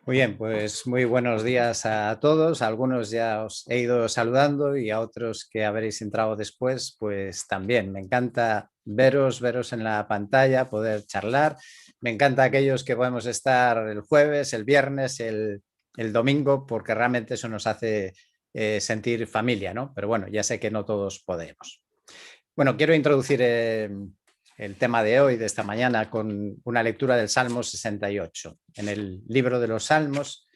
Muy bien, pues muy buenos días a todos. A algunos ya os he ido saludando y a otros que habréis entrado después, pues también. Me encanta veros en la pantalla, poder charlar. Me encanta aquellos que podemos estar el jueves, el viernes, el domingo, porque realmente eso nos hace sentir familia, ¿no? Pero bueno, ya sé que no todos podemos. Bueno, quiero introducir el tema de hoy, de esta mañana, con una lectura del Salmo 68. En el libro de los Salmos,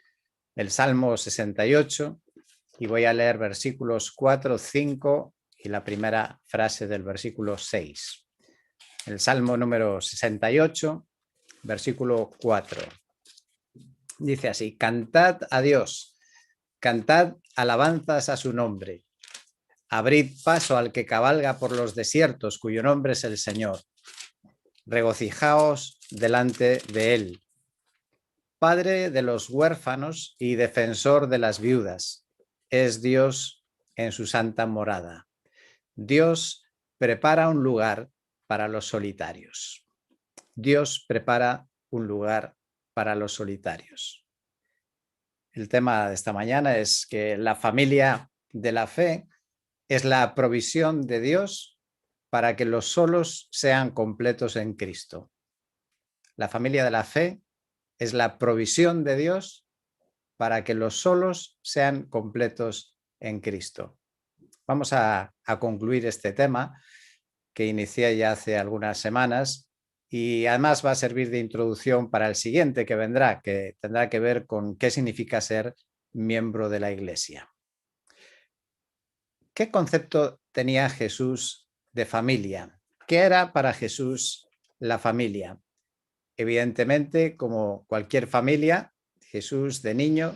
el Salmo 68, y voy a leer versículos 4, 5 y la primera frase del versículo 6. El Salmo número 68, versículo 4. Dice así: cantad a Dios, cantad alabanzas a su nombre. Abrid paso al que cabalga por los desiertos, cuyo nombre es el Señor. Regocijaos delante de él. Padre de los huérfanos y defensor de las viudas, es Dios en su santa morada. Dios prepara un lugar para los solitarios. Dios prepara un lugar para los solitarios. El tema de esta mañana es que la familia de la fe es la provisión de Dios para que los solos sean completos en Cristo. La familia de la fe es la provisión de Dios para que los solos sean completos en Cristo. Vamos a concluir este tema que inicié ya hace algunas semanas y además va a servir de introducción para el siguiente que vendrá, que tendrá que ver con qué significa ser miembro de la Iglesia. ¿Qué concepto tenía Jesús de familia? ¿Qué era para Jesús la familia? Evidentemente, como cualquier familia, Jesús de niño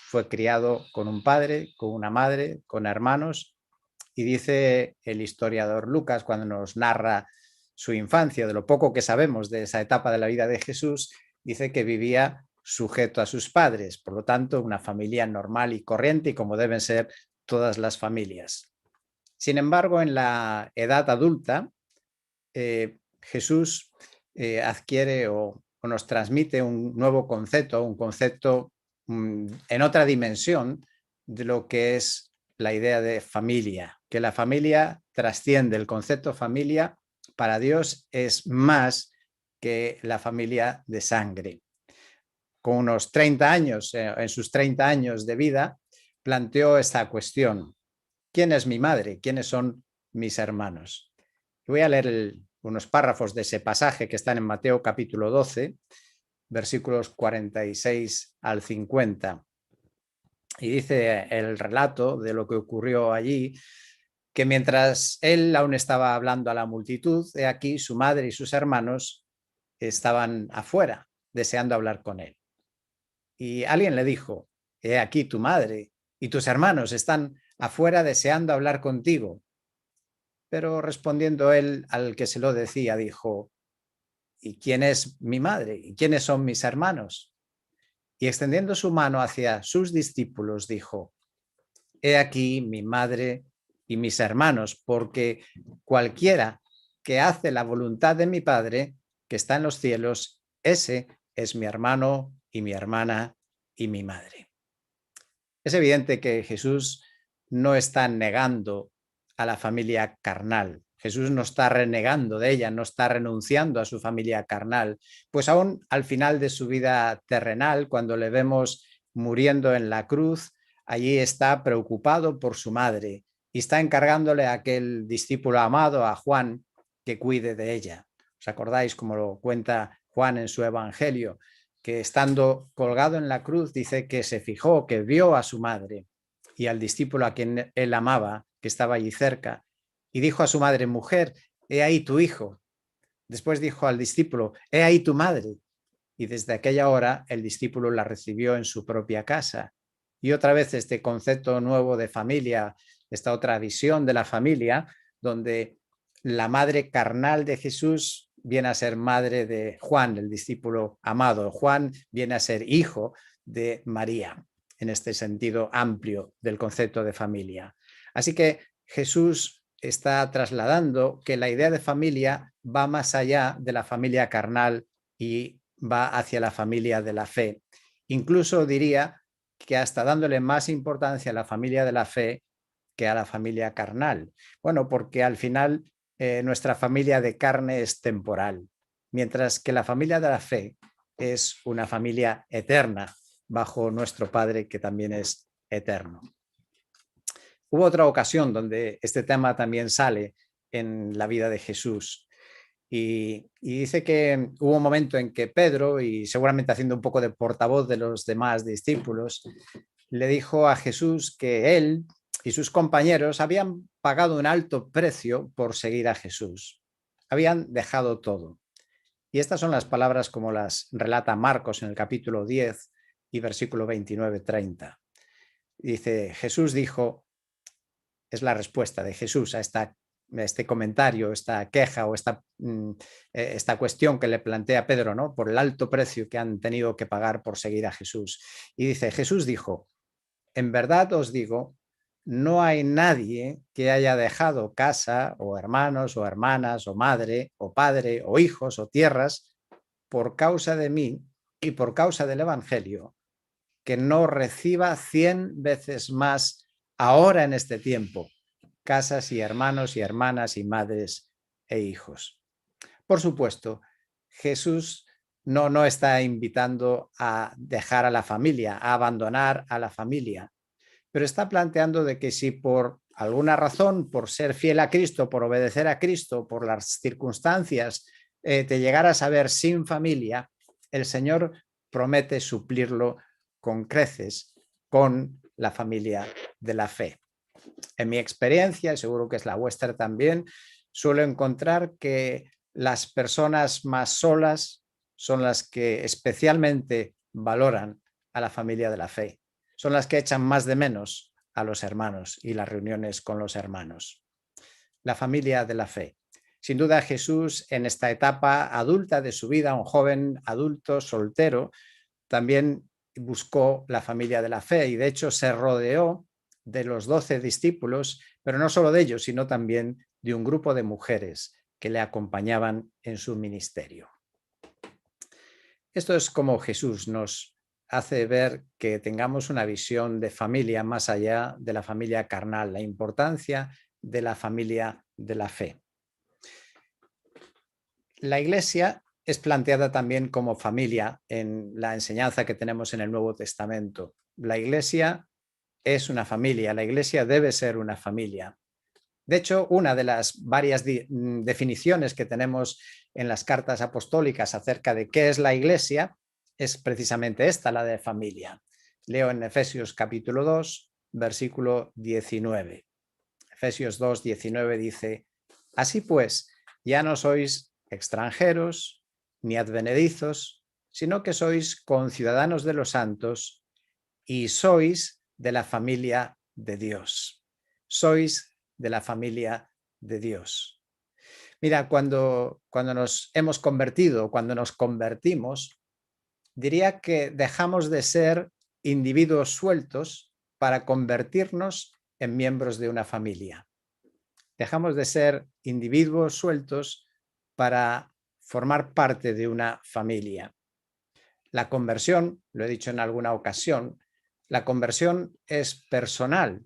fue criado con un padre, con una madre, con hermanos, y dice el historiador Lucas, cuando nos narra su infancia, de lo poco que sabemos de esa etapa de la vida de Jesús, dice que vivía sujeto a sus padres, por lo tanto, una familia normal y corriente, y como deben ser todas las familias. Sin embargo, en la edad adulta, Jesús adquiere o nos transmite un nuevo concepto, un concepto en otra dimensión de lo que es la idea de familia, que la familia trasciende el concepto familia, para Dios es más que la familia de sangre. Con unos 30 años, en sus 30 años de vida, planteó esta cuestión: ¿quién es mi madre? ¿Quiénes son mis hermanos? Voy a leer unos párrafos de ese pasaje que están en Mateo capítulo 12, versículos 46 al 50. Y dice el relato de lo que ocurrió allí, que mientras él aún estaba hablando a la multitud, he aquí su madre y sus hermanos estaban afuera, deseando hablar con él. Y alguien le dijo: he aquí tu madre y tus hermanos están afuera deseando hablar contigo. Pero respondiendo él al que se lo decía, dijo: ¿y quién es mi madre? ¿Y quiénes son mis hermanos? Y extendiendo su mano hacia sus discípulos, dijo: he aquí mi madre y mis hermanos, porque cualquiera que hace la voluntad de mi Padre, que está en los cielos, ese es mi hermano y mi hermana y mi madre. Es evidente que Jesús no está negando a la familia carnal. Jesús no está renegando de ella, no está renunciando a su familia carnal, pues aún al final de su vida terrenal, cuando le vemos muriendo en la cruz, allí está preocupado por su madre y está encargándole a aquel discípulo amado, a Juan, que cuide de ella. ¿Os acordáis cómo lo cuenta Juan en su evangelio? Que estando colgado en la cruz dice que se fijó, que vio a su madre y al discípulo a quien él amaba, que estaba allí cerca, y dijo a su madre: mujer, he ahí tu hijo. Después dijo al discípulo: he ahí tu madre. Y desde aquella hora el discípulo la recibió en su propia casa. Y otra vez este concepto nuevo de familia, esta otra visión de la familia, donde la madre carnal de Jesús viene a ser madre de Juan, el discípulo amado. Juan viene a ser hijo de María, en este sentido amplio del concepto de familia. Así que Jesús está trasladando que la idea de familia va más allá de la familia carnal y va hacia la familia de la fe. Incluso diría que hasta dándole más importancia a la familia de la fe que a la familia carnal. Bueno, porque al final nuestra familia de carne es temporal, mientras que la familia de la fe es una familia eterna bajo nuestro Padre que también es eterno. Hubo otra ocasión donde este tema también sale en la vida de Jesús. Y dice que hubo un momento en que Pedro, y seguramente haciendo un poco de portavoz de los demás discípulos, le dijo a Jesús que él y sus compañeros habían pagado un alto precio por seguir a Jesús. Habían dejado todo. Y estas son las palabras como las relata Marcos en el capítulo 10 y versículo 29-30. Dice, Jesús dijo, es la respuesta de Jesús a este comentario, esta queja o esta cuestión que le plantea Pedro, ¿no? Por el alto precio que han tenido que pagar por seguir a Jesús. Y dice, Jesús dijo, en verdad os digo, no hay nadie que haya dejado casa o hermanos o hermanas o madre o padre o hijos o tierras por causa de mí y por causa del Evangelio, que no reciba 100 veces más ahora en este tiempo, casas y hermanos y hermanas y madres e hijos. Por supuesto, Jesús no está invitando a dejar a la familia, a abandonar a la familia, pero está planteando de que si por alguna razón, por ser fiel a Cristo, por obedecer a Cristo, por las circunstancias, te llegaras a ver sin familia, el Señor promete suplirlo con creces con la familia de la fe. En mi experiencia, seguro que es la vuestra también, suelo encontrar que las personas más solas son las que especialmente valoran a la familia de la fe. Son las que echan más de menos a los hermanos y las reuniones con los hermanos. La familia de la fe. Sin duda Jesús en esta etapa adulta de su vida, un joven adulto soltero, también buscó la familia de la fe y de hecho se rodeó de los 12 discípulos, pero no solo de ellos, sino también de un grupo de mujeres que le acompañaban en su ministerio. Esto es como Jesús nos hace ver que tengamos una visión de familia más allá de la familia carnal, la importancia de la familia de la fe. La Iglesia es planteada también como familia en la enseñanza que tenemos en el Nuevo Testamento. La Iglesia es una familia, la Iglesia debe ser una familia. De hecho, una de las varias definiciones que tenemos en las cartas apostólicas acerca de qué es la Iglesia es precisamente esta, la de familia. Leo en Efesios capítulo 2, versículo 19. Efesios 2, 19 dice, así pues, ya no sois extranjeros ni advenedizos, sino que sois conciudadanos de los santos y sois de la familia de Dios. Sois de la familia de Dios. Mira, cuando nos hemos convertido, cuando nos convertimos, diría que dejamos de ser individuos sueltos para convertirnos en miembros de una familia. Dejamos de ser individuos sueltos para formar parte de una familia. La conversión, lo he dicho en alguna ocasión, la conversión es personal,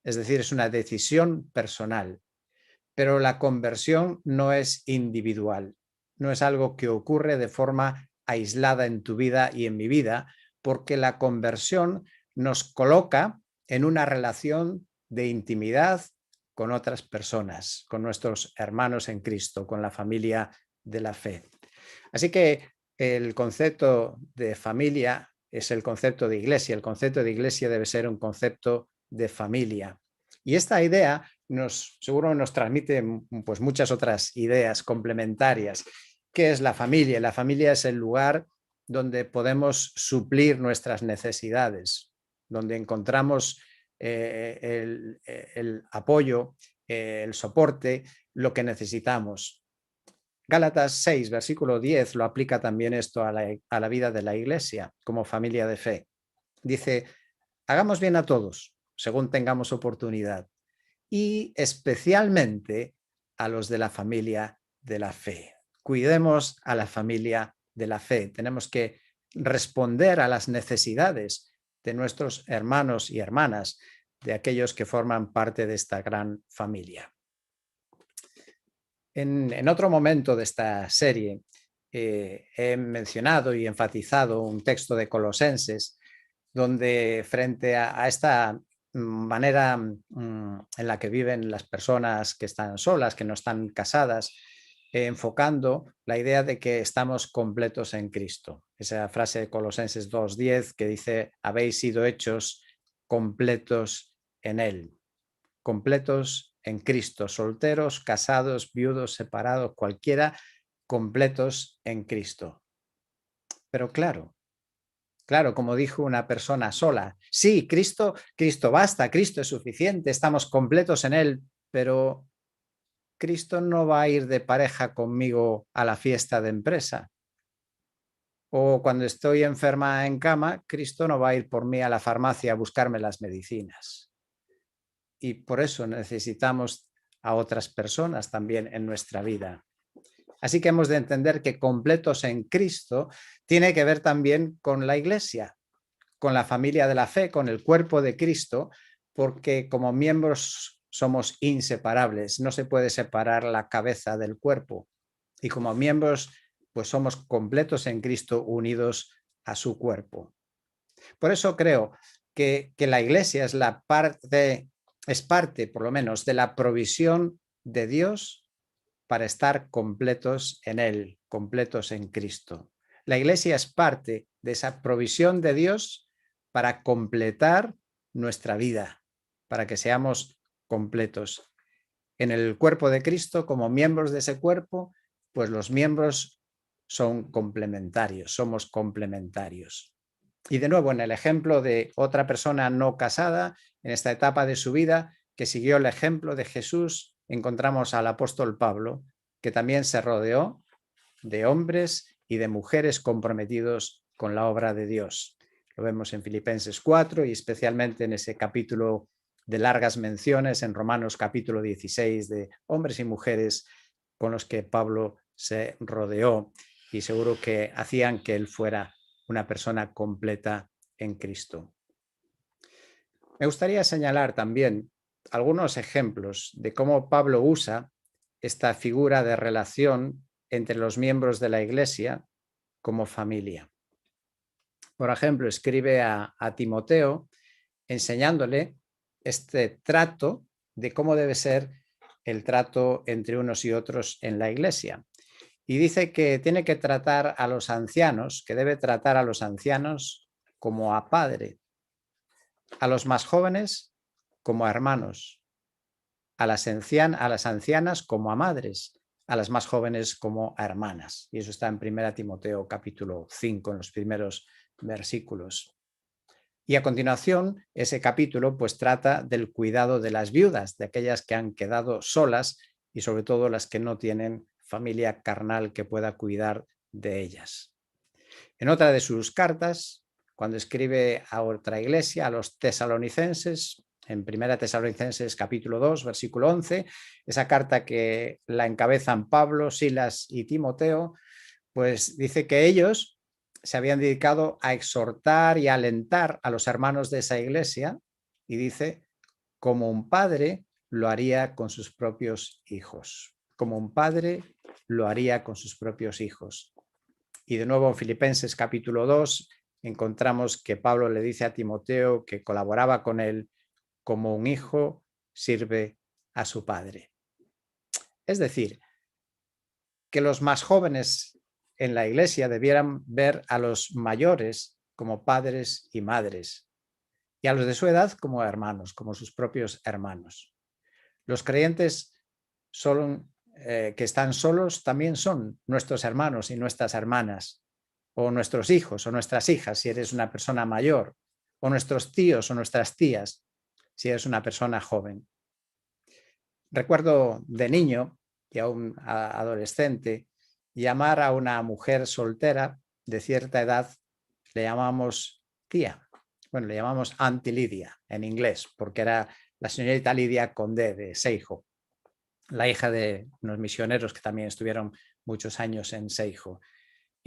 es decir, es una decisión personal, pero la conversión no es individual, no es algo que ocurre de forma aislada en tu vida y en mi vida, porque la conversión nos coloca en una relación de intimidad con otras personas, con nuestros hermanos en Cristo, con la familia de la fe. Así que el concepto de familia es el concepto de iglesia. El concepto de iglesia debe ser un concepto de familia. Y esta idea seguro nos transmite pues, muchas otras ideas complementarias. ¿Qué es la familia? La familia es el lugar donde podemos suplir nuestras necesidades, donde encontramos el apoyo, el soporte, lo que necesitamos. Gálatas 6, versículo 10, lo aplica también esto a la vida de la Iglesia como familia de fe. Dice, hagamos bien a todos, según tengamos oportunidad, y especialmente a los de la familia de la fe. Cuidemos a la familia de la fe. Tenemos que responder a las necesidades de nuestros hermanos y hermanas, de aquellos que forman parte de esta gran familia. En otro momento de esta serie he mencionado y enfatizado un texto de Colosenses donde frente a esta manera en la que viven las personas que están solas, que no están casadas, enfocando la idea de que estamos completos en Cristo. Esa frase de Colosenses 2:10 que dice, habéis sido hechos completos en Él, completos en Cristo, solteros, casados, viudos, separados, cualquiera, completos en Cristo. Pero claro, como dijo una persona sola, sí, Cristo basta, Cristo es suficiente, estamos completos en Él, pero Cristo no va a ir de pareja conmigo a la fiesta de empresa. O cuando estoy enferma en cama, Cristo no va a ir por mí a la farmacia a buscarme las medicinas. Y por eso necesitamos a otras personas también en nuestra vida. Así que hemos de entender que completos en Cristo tiene que ver también con la Iglesia, con la familia de la fe, con el cuerpo de Cristo, porque como miembros somos inseparables, no se puede separar la cabeza del cuerpo. Y como miembros, pues somos completos en Cristo, unidos a su cuerpo. Por eso creo que la Iglesia es parte, por lo menos, de la provisión de Dios para estar completos en Él, completos en Cristo. La Iglesia es parte de esa provisión de Dios para completar nuestra vida, para que seamos completos. En el cuerpo de Cristo, como miembros de ese cuerpo, pues los miembros son complementarios, somos complementarios. Y de nuevo, en el ejemplo de otra persona no casada, en esta etapa de su vida, que siguió el ejemplo de Jesús, encontramos al apóstol Pablo, que también se rodeó de hombres y de mujeres comprometidos con la obra de Dios. Lo vemos en Filipenses 4 y especialmente en ese capítulo de largas menciones, en Romanos capítulo 16, de hombres y mujeres con los que Pablo se rodeó y seguro que hacían que él fuera una persona completa en Cristo. Me gustaría señalar también algunos ejemplos de cómo Pablo usa esta figura de relación entre los miembros de la Iglesia como familia. Por ejemplo, escribe a Timoteo enseñándole este trato de cómo debe ser el trato entre unos y otros en la Iglesia. Y dice que tiene que tratar a los ancianos, que debe tratar a los ancianos como a padre, a los más jóvenes como a hermanos, a las ancianas como a madres, a las más jóvenes como a hermanas. Y eso está en 1 Timoteo capítulo 5, en los primeros versículos. Y a continuación, ese capítulo pues trata del cuidado de las viudas, de aquellas que han quedado solas y sobre todo las que no tienen familia carnal que pueda cuidar de ellas. En otra de sus cartas, cuando escribe a otra iglesia, a los tesalonicenses, en 1 Tesalonicenses capítulo 2, versículo 11, esa carta que la encabezan Pablo, Silas y Timoteo, pues dice que ellos se habían dedicado a exhortar y a alentar a los hermanos de esa iglesia y dice, como un padre lo haría con sus propios hijos. Como un padre lo haría con sus propios hijos. Y de nuevo en Filipenses capítulo 2 encontramos que Pablo le dice a Timoteo que colaboraba con él como un hijo sirve a su padre. Es decir, que los más jóvenes en la iglesia debieran ver a los mayores como padres y madres y a los de su edad como hermanos, como sus propios hermanos. Los creyentes que están solos también son nuestros hermanos y nuestras hermanas, o nuestros hijos o nuestras hijas si eres una persona mayor, o nuestros tíos o nuestras tías si eres una persona joven. Recuerdo de niño y aún adolescente llamar a una mujer soltera de cierta edad, le llamamos tía. Bueno, le llamamos Auntie Lidia en inglés, porque era la señorita Lidia Condé de Seijo, la hija de unos misioneros que también estuvieron muchos años en Seijo.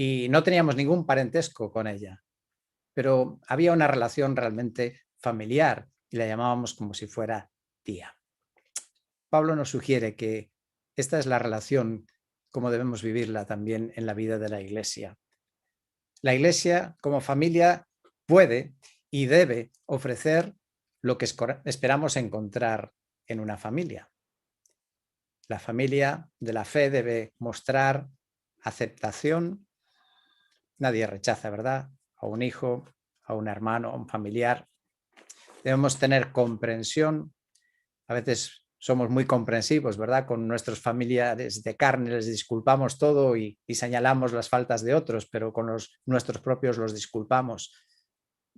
y no teníamos ningún parentesco con ella, pero había una relación realmente familiar y la llamábamos como si fuera tía. Pablo nos sugiere que esta es la relación como debemos vivirla también en la vida de la Iglesia. La Iglesia como familia puede y debe ofrecer lo que esperamos encontrar en una familia. La familia de la fe debe mostrar aceptación. Nadie rechaza, ¿verdad?, a un hijo, a un hermano, a un familiar. Debemos tener comprensión. A veces somos muy comprensivos, ¿verdad?, con nuestros familiares de carne, les disculpamos todo y señalamos las faltas de otros, pero con nuestros propios los disculpamos.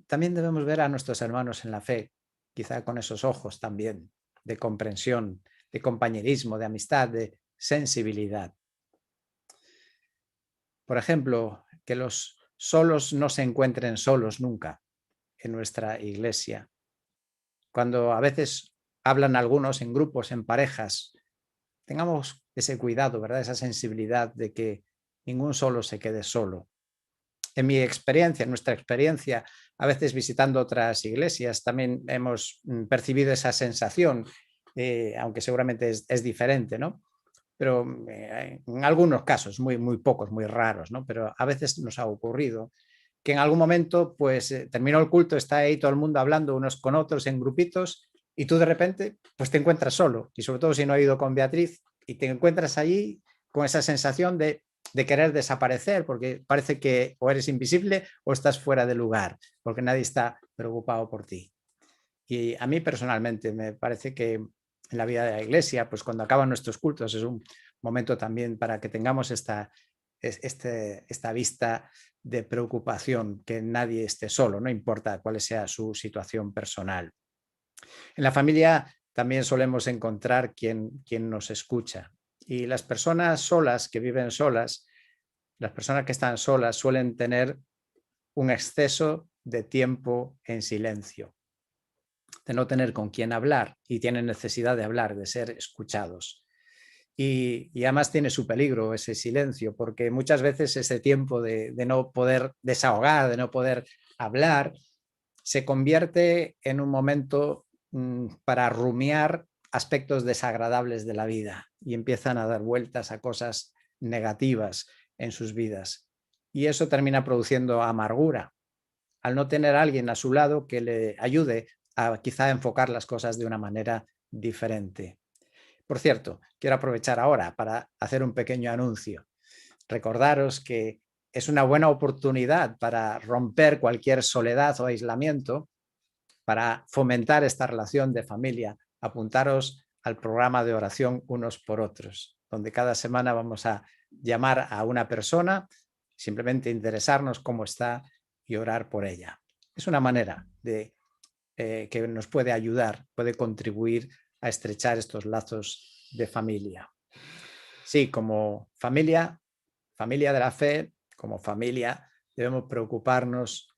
También debemos ver a nuestros hermanos en la fe, quizá con esos ojos también de comprensión, de compañerismo, de amistad, de sensibilidad. Por ejemplo, que los solos no se encuentren solos nunca en nuestra iglesia. Cuando a veces hablan algunos en grupos, en parejas, tengamos ese cuidado, ¿verdad?, esa sensibilidad de que ningún solo se quede solo. En mi experiencia, en nuestra experiencia, a veces visitando otras iglesias, también hemos percibido esa sensación, aunque seguramente es diferente, ¿no? Pero en algunos casos, muy, muy pocos, muy raros, ¿no? Pero a veces nos ha ocurrido que en algún momento, pues terminó el culto, está ahí todo el mundo hablando unos con otros en grupitos y tú de repente, pues te encuentras solo, y sobre todo si no has ido con Beatriz, y te encuentras allí con esa sensación de querer desaparecer, porque parece que o eres invisible o estás fuera de lugar, porque nadie está preocupado por ti. Y a mí personalmente me parece que en la vida de la iglesia, pues cuando acaban nuestros cultos es un momento también para que tengamos esta vista de preocupación, que nadie esté solo, no importa cuál sea su situación personal. En la familia también solemos encontrar quien nos escucha, y las personas solas, que viven solas, las personas que están solas suelen tener un exceso de tiempo en silencio, de no tener con quién hablar, y tienen necesidad de hablar, de ser escuchados. Y además tiene su peligro ese silencio, porque muchas veces ese tiempo de no poder desahogar, de no poder hablar, se convierte en un momento para rumiar aspectos desagradables de la vida, y empiezan a dar vueltas a cosas negativas en sus vidas. Y eso termina produciendo amargura, al no tener a alguien a su lado que le ayude a quizá enfocar las cosas de una manera diferente. Por cierto, quiero aprovechar ahora para hacer un pequeño anuncio. Recordaros que es una buena oportunidad para romper cualquier soledad o aislamiento, para fomentar esta relación de familia. Apuntaros al programa de oración Unos por Otros, donde cada semana vamos a llamar a una persona, simplemente interesarnos cómo está y orar por ella. Es una manera de que nos puede ayudar, puede contribuir a estrechar estos lazos de familia. Sí, como familia, familia de la fe, como familia, debemos preocuparnos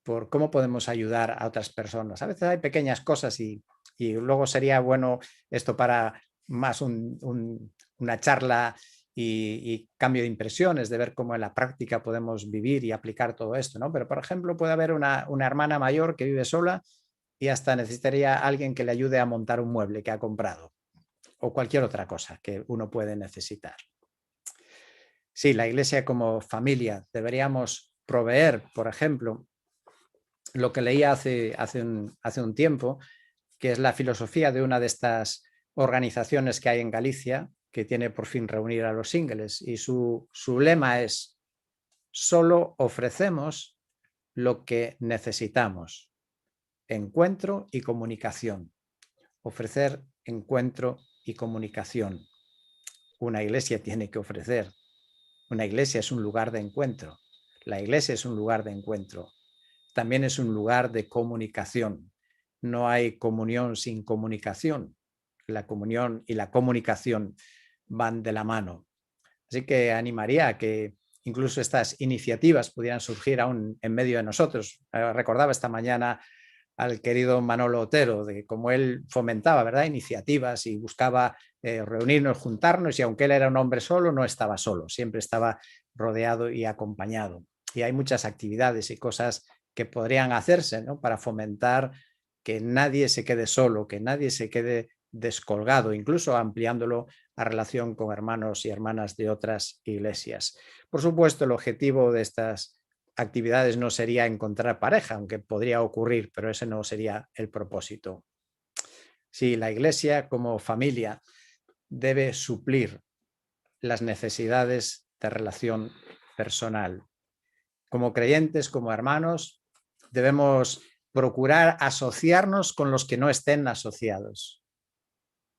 por cómo podemos ayudar a otras personas. A veces hay pequeñas cosas y luego sería bueno esto para más una charla y cambio de impresiones, de ver cómo en la práctica podemos vivir y aplicar todo esto, ¿no? Pero, por ejemplo, puede haber una hermana mayor que vive sola y hasta necesitaría a alguien que le ayude a montar un mueble que ha comprado, o cualquier otra cosa que uno puede necesitar. Sí, la Iglesia como familia deberíamos proveer, por ejemplo, lo que leía hace un tiempo, que es la filosofía de una de estas organizaciones que hay en Galicia, que tiene por fin reunir a los singles, y su lema es: solo ofrecemos lo que necesitamos, encuentro y comunicación. Ofrecer encuentro y comunicación. Una iglesia tiene que ofrecer. Una iglesia es un lugar de encuentro. La iglesia es un lugar de encuentro. También es un lugar de comunicación. No hay comunión sin comunicación. La comunión y la comunicación van de la mano. Así que animaría a que incluso estas iniciativas pudieran surgir aún en medio de nosotros. Recordaba esta mañana al querido Manolo Otero, de cómo él fomentaba, ¿verdad?, iniciativas y buscaba reunirnos, juntarnos, y aunque él era un hombre solo, no estaba solo, siempre estaba rodeado y acompañado. Y hay muchas actividades y cosas que podrían hacerse, ¿no?, para fomentar que nadie se quede solo, que nadie se quede descolgado, incluso ampliándolo a relación con hermanos y hermanas de otras iglesias. Por supuesto, el objetivo de estas actividades no sería encontrar pareja, aunque podría ocurrir, pero ese no sería el propósito. Sí, la iglesia como familia debe suplir las necesidades de relación personal. Como creyentes, como hermanos, debemos procurar asociarnos con los que no estén asociados.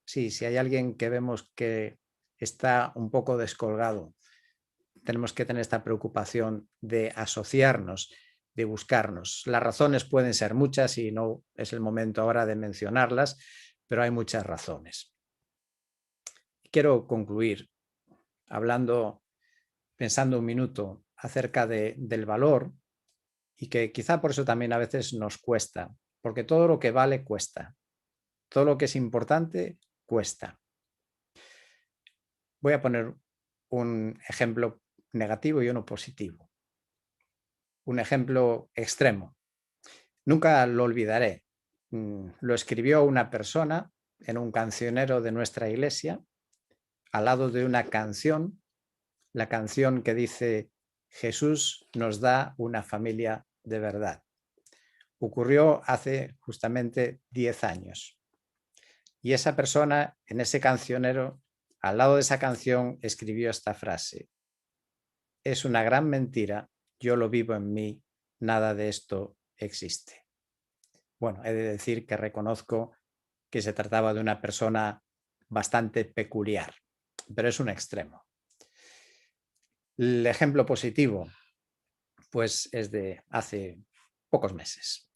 Sí, si hay alguien que vemos que está un poco descolgado, tenemos que tener esta preocupación de asociarnos, de buscarnos. Las razones pueden ser muchas y no es el momento ahora de mencionarlas, pero hay muchas razones. Quiero concluir pensando un minuto acerca del valor, y que quizá por eso también a veces nos cuesta, porque todo lo que vale cuesta, todo lo que es importante cuesta. Voy a poner un ejemplo negativo y uno positivo. Un ejemplo extremo. Nunca lo olvidaré. Lo escribió una persona en un cancionero de nuestra iglesia, al lado de una canción, la canción que dice: Jesús nos da una familia de verdad. Ocurrió hace justamente 10 años. Y esa persona en ese cancionero, al lado de esa canción, escribió esta frase: es una gran mentira, yo lo vivo en mí, nada de esto existe. Bueno, he de decir que reconozco que se trataba de una persona bastante peculiar, pero es un extremo. El ejemplo positivo, pues, es de hace pocos meses.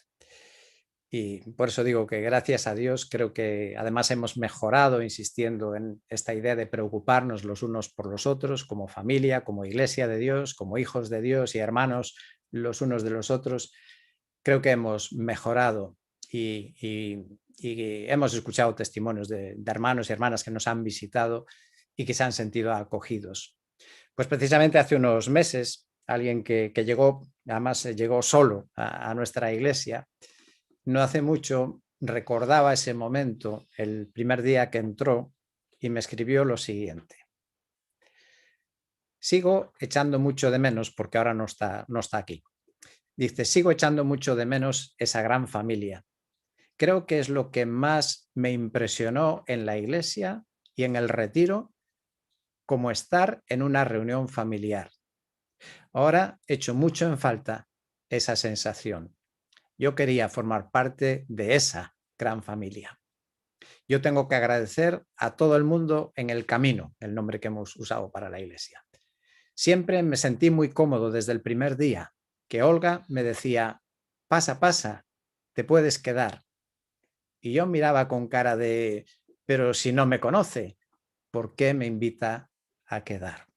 Y por eso digo que gracias a Dios creo que además hemos mejorado insistiendo en esta idea de preocuparnos los unos por los otros, como familia, como iglesia de Dios, como hijos de Dios y hermanos los unos de los otros. Creo que hemos mejorado y hemos escuchado testimonios de hermanos y hermanas que nos han visitado y que se han sentido acogidos. Pues precisamente hace unos meses, alguien que llegó, además llegó solo a nuestra iglesia, no hace mucho recordaba ese momento, el primer día que entró, y me escribió lo siguiente: sigo echando mucho de menos, porque ahora no está aquí. Dice: sigo echando mucho de menos esa gran familia. Creo que es lo que más me impresionó en la iglesia y en el retiro, como estar en una reunión familiar. Ahora echo mucho en falta esa sensación. Yo quería formar parte de esa gran familia. Yo tengo que agradecer a todo el mundo en el camino, el nombre que hemos usado para la iglesia. Siempre me sentí muy cómodo desde el primer día que Olga me decía: pasa, pasa, te puedes quedar. Y yo miraba con cara de: pero si no me conoce, ¿por qué me invita a quedar?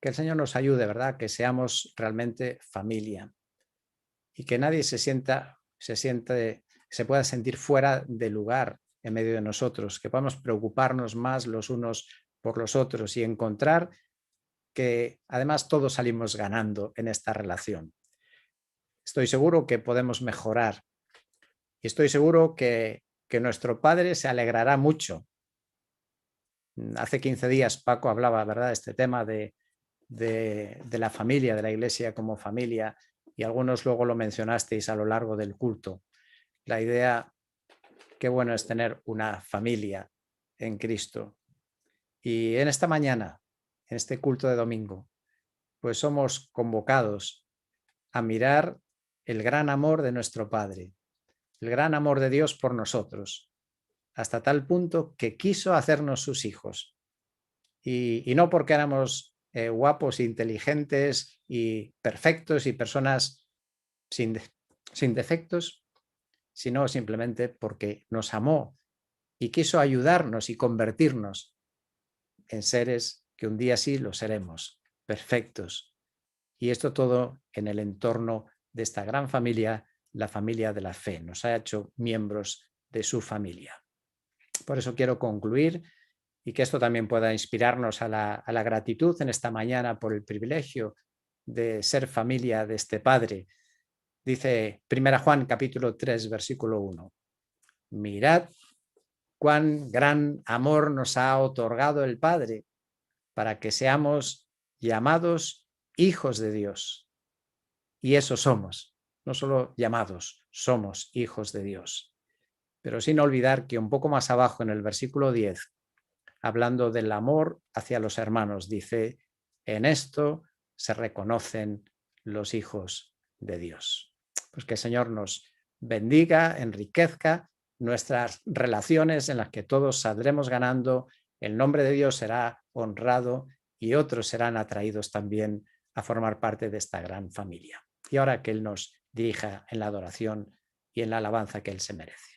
Que el Señor nos ayude, ¿verdad? Que seamos realmente familia y que nadie se pueda sentir fuera de lugar en medio de nosotros, que podamos preocuparnos más los unos por los otros y encontrar que además todos salimos ganando en esta relación. Estoy seguro que podemos mejorar y estoy seguro que nuestro Padre se alegrará mucho. Hace 15 días Paco hablaba, ¿verdad?, de este tema de la familia, de la iglesia como familia, y algunos luego lo mencionasteis a lo largo del culto. La idea, qué bueno es tener una familia en Cristo. Y en esta mañana, en este culto de domingo, pues somos convocados a mirar el gran amor de nuestro Padre, el gran amor de Dios por nosotros, hasta tal punto que quiso hacernos sus hijos. Y no porque éramos guapos, inteligentes y perfectos y personas sin defectos, sino simplemente porque nos amó y quiso ayudarnos y convertirnos en seres que un día sí lo seremos, perfectos. Y esto todo en el entorno de esta gran familia, la familia de la fe. Nos ha hecho miembros de su familia. Por eso quiero concluir y que esto también pueda inspirarnos a la gratitud en esta mañana por el privilegio de ser familia de este Padre. Dice 1 Juan capítulo 3, versículo 1. Mirad cuán gran amor nos ha otorgado el Padre para que seamos llamados hijos de Dios. Y eso somos, no solo llamados, somos hijos de Dios. Pero sin olvidar que un poco más abajo en el versículo 10, hablando del amor hacia los hermanos, dice, en esto se reconocen los hijos de Dios. Pues que el Señor nos bendiga, enriquezca nuestras relaciones en las que todos saldremos ganando, el nombre de Dios será honrado y otros serán atraídos también a formar parte de esta gran familia. Y ahora que Él nos dirija en la adoración y en la alabanza que Él se merece.